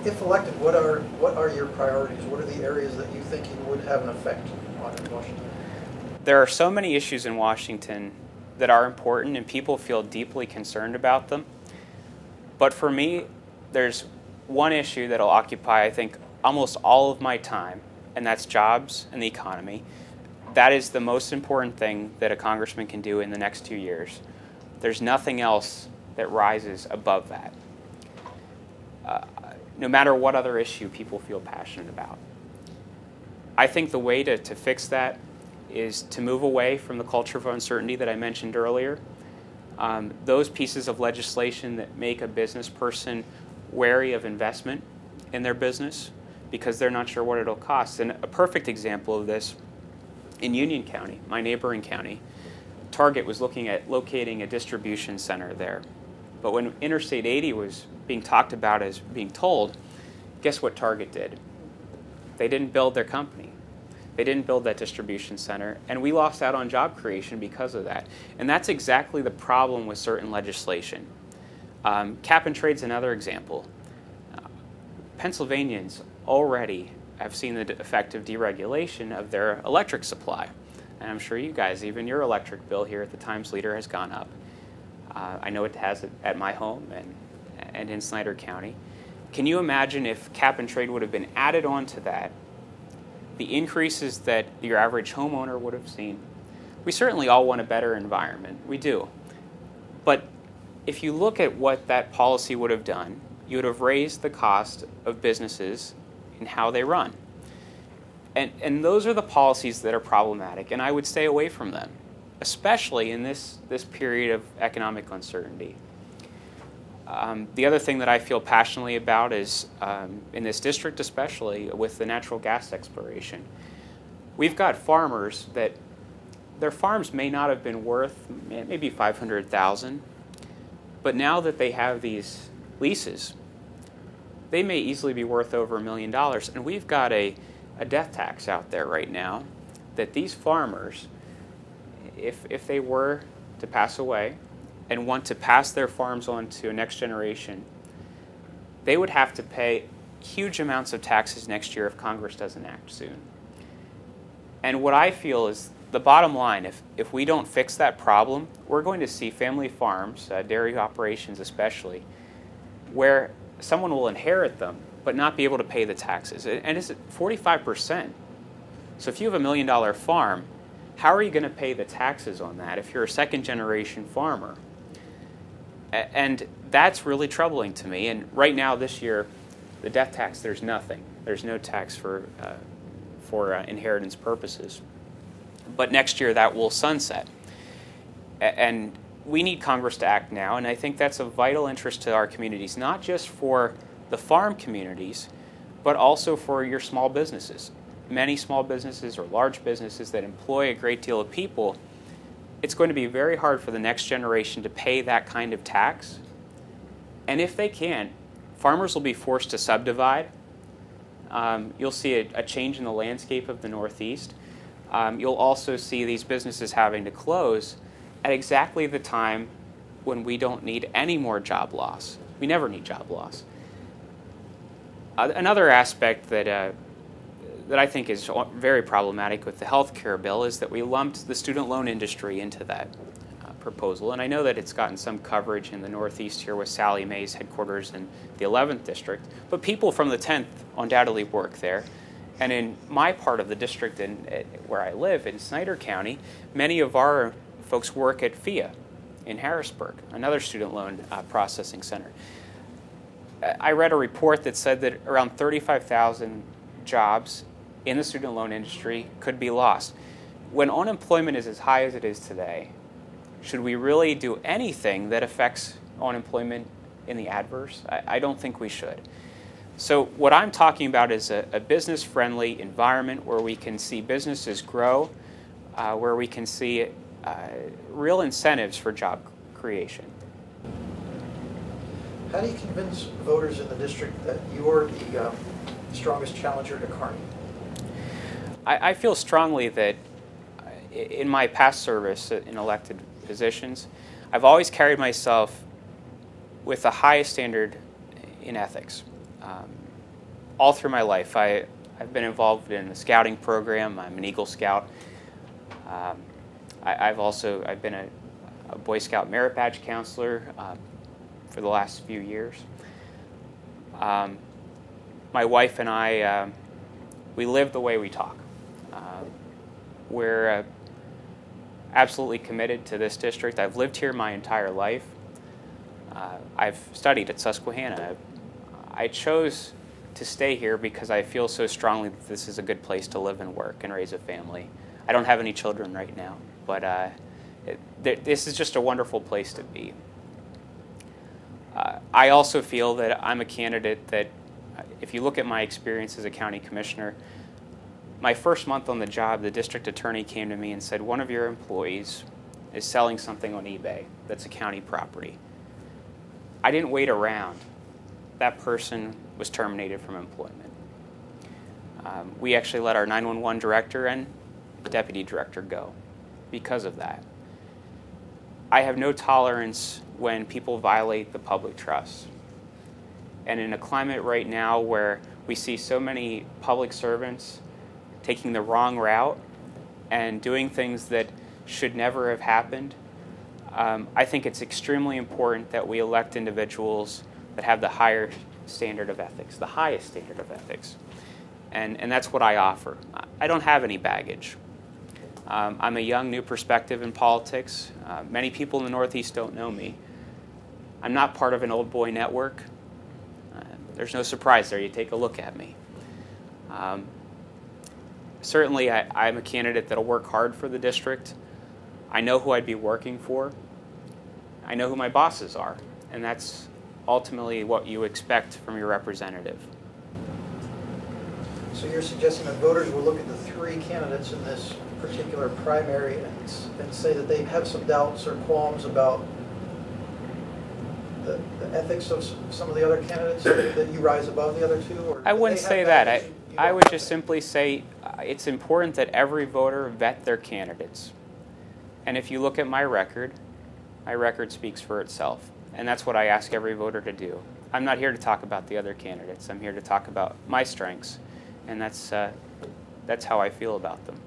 If elected, what are your priorities? What are the areas that you think you would have an effect on in Washington? There are so many issues in Washington that are important and people feel deeply concerned about them. But for me, there's one issue that will occupy, I think, almost all of my time, and that's jobs and the economy. That is the most important thing that a congressman can do in the next 2 years. There's nothing else that rises above that. No matter what other issue people feel passionate about. I think the way to fix that is to move away from the culture of uncertainty that I mentioned earlier. Those pieces of legislation that make a business person wary of investment in their business because they're not sure what it'll cost. And a perfect example of this, in Union County, my neighboring county, Target was looking at locating a distribution center there. But when Interstate 80 was being talked about as being told, guess what Target did? They didn't build their company. They didn't build that distribution center, and we lost out on job creation because of that. And that's exactly the problem with certain legislation. Cap and trade's another example. Pennsylvanians already have seen the effect of deregulation of their electric supply. And I'm sure you guys, even your electric bill here at the Times Leader has gone up. I know it has at my home and in Snyder County. Can you imagine if cap and trade would have been added on to that, the increases that your average homeowner would have seen? We certainly all want a better environment. We do. But if you look at what that policy would have done, you would have raised the cost of businesses and how they run. And those are the policies that are problematic, and I would stay away from them, especially in this period of economic uncertainty. The other thing that I feel passionately about is, in this district especially, with the natural gas exploration. We've got farmers that their farms may not have been worth maybe $500,000, but now that they have these leases, they may easily be worth over $1 million. And we've got a death tax out there right now that these farmers, if they were to pass away and want to pass their farms on to a next generation, they would have to pay huge amounts of taxes next year if Congress doesn't act soon. And what I feel is the bottom line, if we don't fix that problem, we're going to see family farms, dairy operations especially, where someone will inherit them but not be able to pay the taxes. And it's 45%. So if you have $1 million farm, how are you going to pay the taxes on that if you're a second-generation farmer? And that's really troubling to me. And right now, this year, the death tax, there's nothing. There's no tax for inheritance purposes. But next year, that will sunset. And we need Congress to act now, and I think that's a vital interest to our communities, not just for the farm communities, but also for your small businesses. Many small businesses or large businesses that employ a great deal of people, it's going to be very hard for the next generation to pay that kind of tax. And if they can't, farmers will be forced to subdivide. You'll see a change in the landscape of the Northeast. You'll also see these businesses having to close at exactly the time when we don't need any more job loss. We never need job loss. Another aspect that I think is very problematic with the health care bill is that we lumped the student loan industry into that proposal. And I know that it's gotten some coverage in the Northeast here with Sally Mae's headquarters in the 11th District, but people from the 10th undoubtedly work there. And in my part of the district where I live, in Snyder County, many of our folks work at FIA in Harrisburg, another student loan processing center. I read a report that said that around 35,000 jobs in the student loan industry could be lost. When unemployment is as high as it is today, should we really do anything that affects unemployment in the adverse? I don't think we should. So what I'm talking about is a business-friendly environment where we can see businesses grow, where we can see real incentives for job creation. How do you convince voters in the district that you're the strongest challenger to Carney? I feel strongly that in my past service in elected positions, I've always carried myself with the highest standard in ethics. all through my life, I've been involved in the scouting program. I'm an Eagle Scout. I've been a Boy Scout merit badge counselor for the last few years. My wife and I, we live the way we talk. We're absolutely committed to this district. I've lived here my entire life. I've studied at Susquehanna. I chose to stay here because I feel so strongly that this is a good place to live and work and raise a family. I don't have any children right now, but this is just a wonderful place to be. I also feel that I'm a candidate that, if you look at my experience as a county commissioner, my first month on the job, the district attorney came to me and said, one of your employees is selling something on eBay that's a county property. I didn't wait around. That person was terminated from employment. We actually let our 911 director and deputy director go because of that. I have no tolerance when people violate the public trust. And in a climate right now where we see so many public servants taking the wrong route and doing things that should never have happened, I think it's extremely important that we elect individuals that have the higher standard of ethics, the highest standard of ethics. And that's what I offer. I don't have any baggage. I'm a young, new perspective in politics. Many people in the Northeast don't know me. I'm not part of an old boy network. There's no surprise there. You take a look at me. Certainly, I'm a candidate that'll work hard for the district. I know who I'd be working for. I know who my bosses are. And that's ultimately what you expect from your representative. So you're suggesting that voters will look at the three candidates in this particular primary and say that they have some doubts or qualms about the ethics of some of the other candidates, that you rise above the other two? Or I wouldn't say that. I would just simply say it's important that every voter vet their candidates. And if you look at my record speaks for itself. And that's what I ask every voter to do. I'm not here to talk about the other candidates. I'm here to talk about my strengths. And that's how I feel about them.